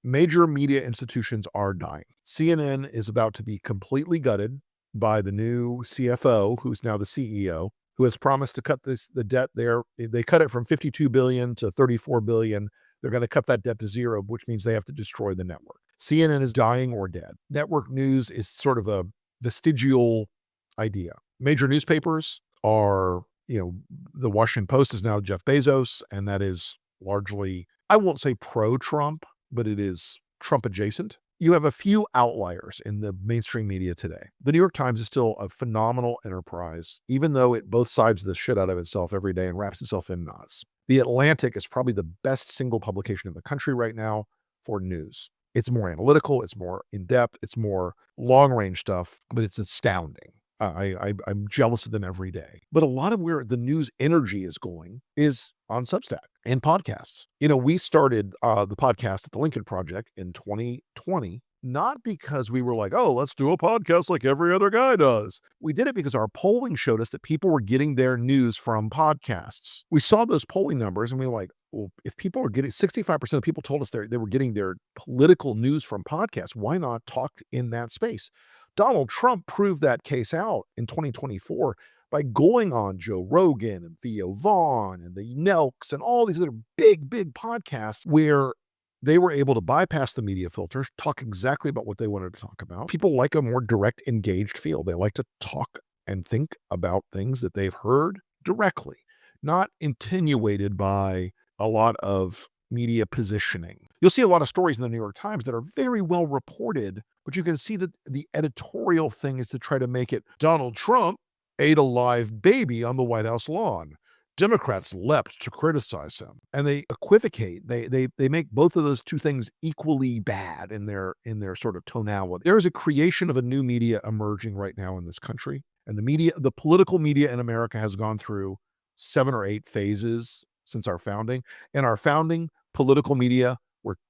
Major media institutions are dying. CNN is about to be completely gutted by the new CFO, who's now the CEO, who has promised to cut the debt there. They cut it from 52 billion to 34 billion. They're going to cut that debt to zero, which means they have to destroy the network. CNN is dying or dead. Network news is sort of a vestigial idea. Major newspapers are, the Washington Post is now Jeff Bezos, and that is largely, I won't say pro-Trump, but it is Trump adjacent. You have a few outliers in the mainstream media today. The New York Times is still a phenomenal enterprise, even though it both sides the shit out of itself every day and wraps itself in knots. The Atlantic is probably the best single publication in the country right now for news. It's more analytical, it's more in-depth, it's more long-range stuff, but it's astounding. I'm jealous of them every day. But a lot of where the news energy is going is on Substack and podcasts. We started the podcast at the Lincoln Project in 2020, not because we were like, oh, let's do a podcast like every other guy does. We did it because our polling showed us that people were getting their news from podcasts. We saw those polling numbers and we were like, well, if people are getting 65% of people told us they were getting their political news from podcasts, why not talk in that space? Donald Trump proved that case out in 2024 by going on Joe Rogan and Theo Vaughn and the Nelks and all these other big podcasts where they were able to bypass the media filters, talk exactly about what they wanted to talk about. People like a more direct, engaged feel. They like to talk and think about things that they've heard directly, not attenuated by a lot of media positioning. You'll see a lot of stories in the New York Times that are very well reported, but you can see that the editorial thing is to try to make it Donald Trump ate a live baby on the White House lawn. Democrats leapt to criticize him, and they equivocate. They make both of those two things equally bad in their sort of tonality. There is a creation of a new media emerging right now in this country, and the political media in America has gone through 7 or 8 phases since our founding. In our founding, political media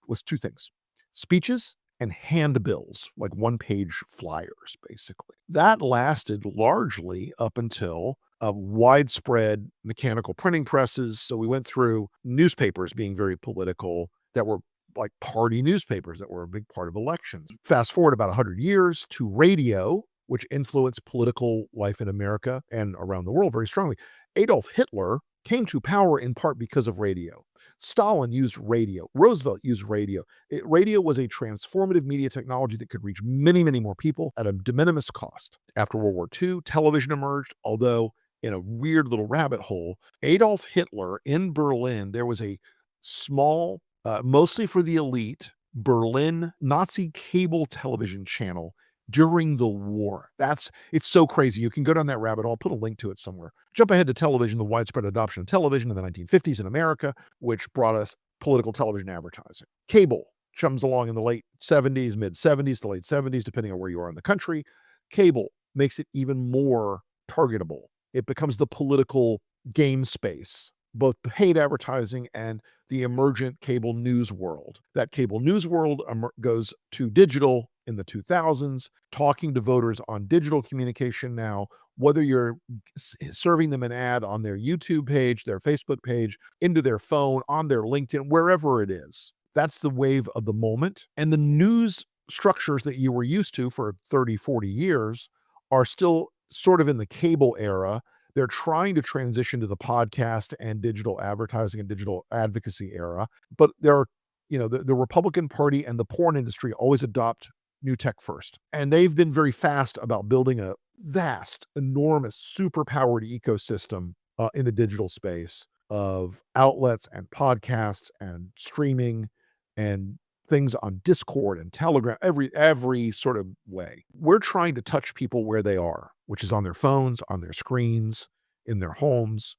was 2 things: speeches and handbills, like one-page flyers, basically. That lasted largely up until widespread mechanical printing presses. So we went through newspapers being very political that were like party newspapers that were a big part of elections. Fast forward about 100 years to radio, which influenced political life in America and around the world very strongly. Adolf Hitler came to power in part because of radio. Stalin used radio. Roosevelt used radio. Radio was a transformative media technology that could reach many, many more people at a de minimis cost. After World War II, television emerged, although in a weird little rabbit hole. Adolf Hitler in Berlin, there was a small, mostly for the elite, Berlin Nazi cable television channel during the war. It's so crazy. You can go down that rabbit hole. I'll put a link to it somewhere. Jump ahead to television, the widespread adoption of television in the 1950s in America, which brought us political television advertising. Cable comes along in the late 70s, mid 70s to late 70s, depending on where you are in the country. Cable makes it even more targetable. It becomes the political game space, both paid advertising and the emergent cable news world. That cable news world goes to digital in the 2000s, talking to voters on digital communication now, whether you're serving them an ad on their YouTube page, their Facebook page, into their phone, on their LinkedIn, wherever it is. That's the wave of the moment. And the news structures that you were used to for 30, 40 years are still sort of in the cable era. They're trying to transition to the podcast and digital advertising and digital advocacy era. But the Republican Party and the porn industry always adopt new tech first. And they've been very fast about building a vast, enormous, super-powered ecosystem in the digital space of outlets and podcasts and streaming and things on Discord and Telegram, every sort of way. We're trying to touch people where they are, which is on their phones, on their screens, in their homes,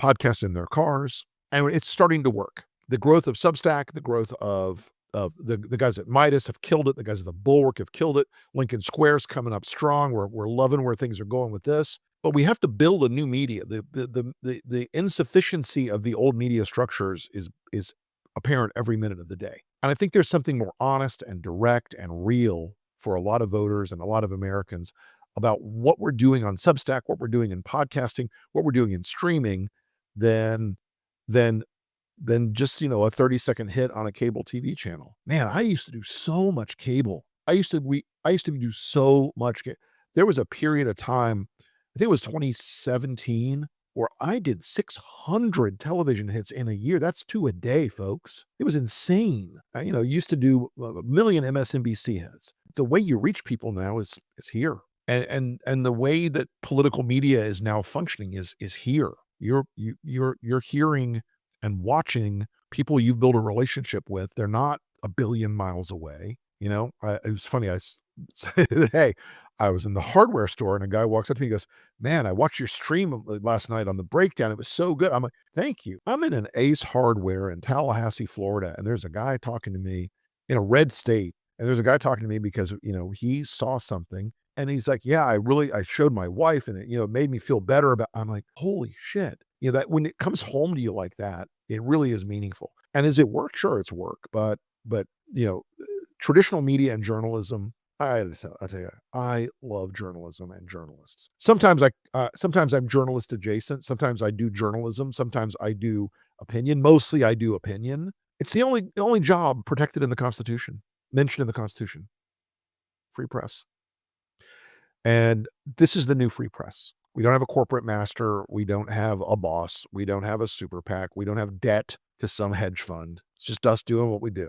podcasts in their cars, and it's starting to work. The growth of Substack, the growth of the guys at Midas have killed it. The guys at the Bulwark have killed it. Lincoln Square's coming up strong. We're loving where things are going with this. But we have to build a new media. The insufficiency of the old media structures is apparent every minute of the day. And I think there's something more honest and direct and real for a lot of voters and a lot of Americans about what we're doing on Substack, what we're doing in podcasting, what we're doing in streaming, than than just, a 30-second hit on a cable TV channel. Man, I used to do so much cable. I used to do so much there was a period of time, I think it was 2017, where I did 600 television hits in a year. That's 2 a day, folks. It was insane. I, used to do a million MSNBC hits. The way you reach people now is here. And the way that political media is now functioning is here. You're hearing and watching people you've built a relationship with. They're not a billion miles away. It was funny. Hey, I was in the hardware store and a guy walks up to me and goes, "Man, I watched your stream last night on the breakdown. It was so good." I'm like, "Thank you." I'm in an Ace Hardware in Tallahassee, Florida, and there's a guy talking to me in a red state. And there's a guy talking to me because, he saw something and he's like, "Yeah, I showed my wife and it, made me feel better about." I'm like, "Holy shit." That when it comes home to you like that, it really is meaningful. And is it work? Sure, it's work, but, you know, traditional media and journalism, I tell you, I love journalism and journalists. Sometimes I'm journalist adjacent. Sometimes I do journalism. Sometimes I do opinion. Mostly I do opinion. It's the only job protected in the Constitution, mentioned in the Constitution, free press. And this is the new free press. We don't have a corporate master. We don't have a boss. We don't have a super PAC. We don't have debt to some hedge fund. It's just us doing what we do.